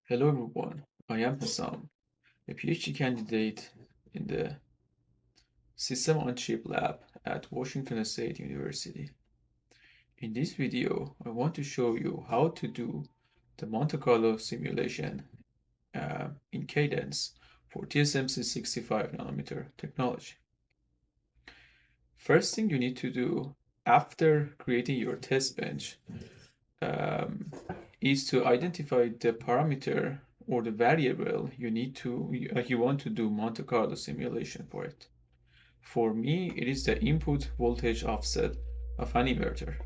Hello everyone, I am Hassan, a PhD candidate in the System on Chip lab at Washington State University. In this video, I want to show you how to do the Monte Carlo simulation in Cadence for TSMC 65 nanometer technology. First thing you need to do after creating your test bench um, is to identify the parameter or the variable you want to do Monte Carlo simulation for it. For me, it is the input voltage offset of an inverter.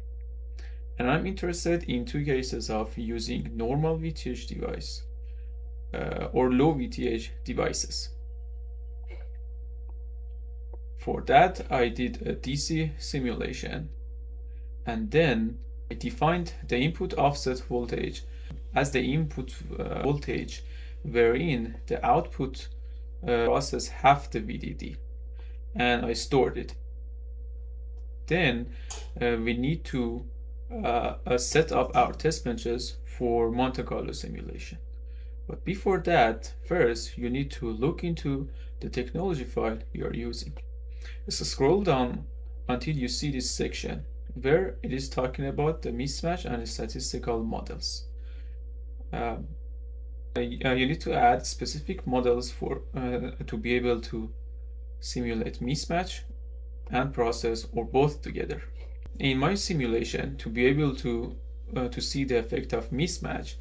And I'm interested in two cases of using normal VTH device or low VTH devices. For that, I did a DC simulation, and then I defined the input offset voltage as the input voltage wherein the output process half the VDD, and I stored it. Then we need to set up our test benches for Monte Carlo simulation. But before that, first you need to look into the technology file you are using. So scroll down until you see this section where it is talking about the mismatch and statistical models. You need to add specific models for to be able to simulate mismatch and process or both together. In my simulation, to be able to see the effect of mismatch,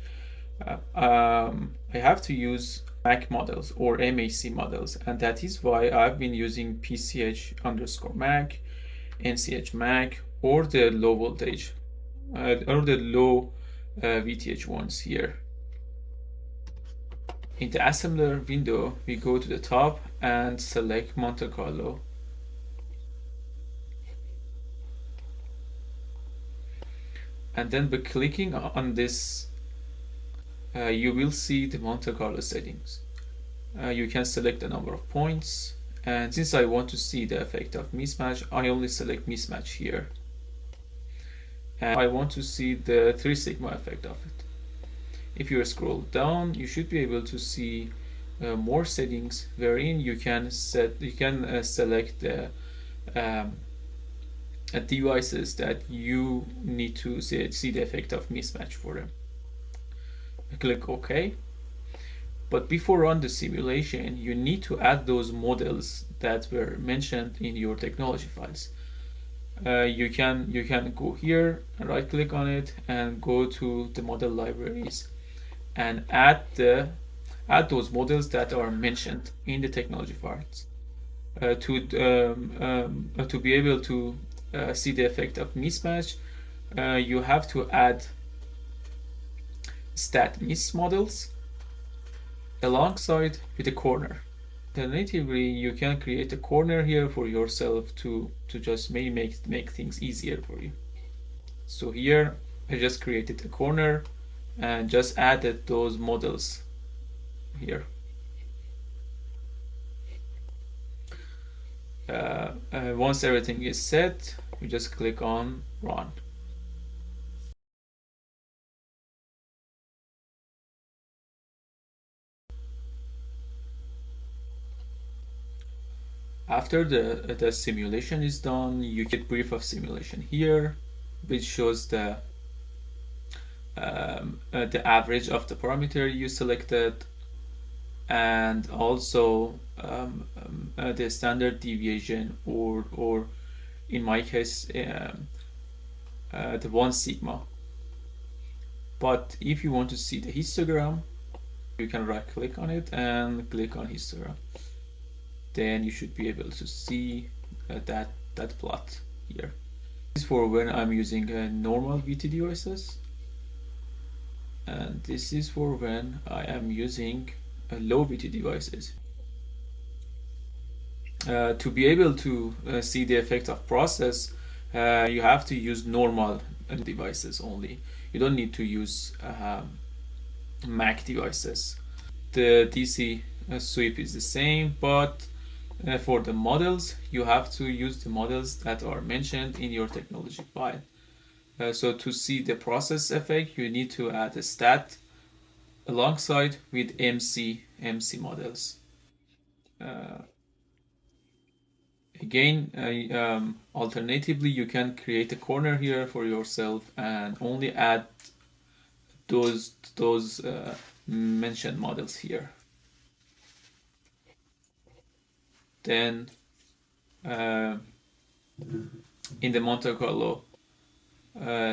I have to use MAC models or MAC models, and that is why I've been using PCH underscore MAC, NCH MAC, or the low voltage or the low VTH ones here. In the assembler window, we go to the top and select Monte Carlo. And then by clicking on this, you will see the Monte Carlo settings. You can select the number of points, and since I want to see the effect of mismatch, I only select mismatch here. And I want to see the 3 sigma effect of it. If you scroll down, you should be able to see more settings wherein you can select the devices that you need to see the effect of mismatch for them. Click OK. But before run the simulation, you need to add those models that were mentioned in your technology files. You can go here, right click on it, and go to the model libraries and add those models that are mentioned in the technology files to be able to see the effect of mismatch. You have to add stat mis models alongside with a corner. Alternatively, you can create a corner here for yourself to just maybe make things easier for you. So here I just created a corner and just added those models here. Once everything is set, you just click on run. After the simulation is done, you get brief of simulation here, which shows the average of the parameter you selected, and also the standard deviation, or in my case the 1 sigma. But if you want to see the histogram, you can right click on it and click on histogram. Then you should be able to see that plot here. This is for when I'm using normal VT devices, and this is for when I am using low VT devices. To be able to see the effect of process, you have to use normal devices only. You don't need to use MAC devices. The DC sweep is the same, but for the models, you have to use the models that are mentioned in your technology file. So to see the process effect, you need to add a stat alongside with MC models. Uh, Again, alternatively, you can create a corner here for yourself and only add those mentioned models here. Then uh, in the Monte Carlo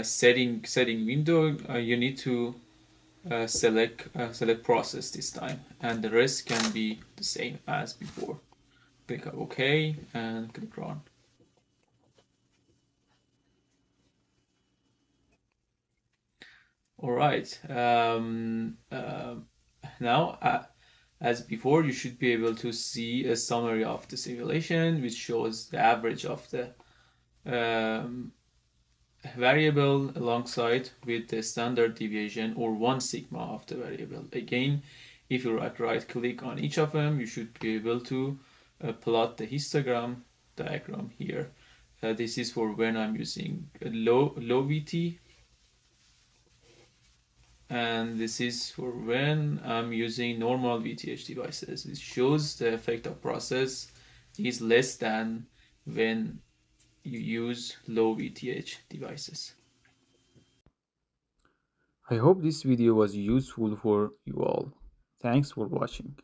setting window, you need to select process this time, and the rest can be the same as before. Click OK and click run. All right. Now, as before, you should be able to see a summary of the simulation, which shows the average of the um, variable alongside with the standard deviation or 1 sigma of the variable. Again, if you right click on each of them, you should be able to plot the histogram diagram here. This is for when I'm using low VT, and this is for when I'm using normal VTH devices. It shows the effect of process is less than when you use low VTH devices. I hope this video was useful for you all. Thanks for watching.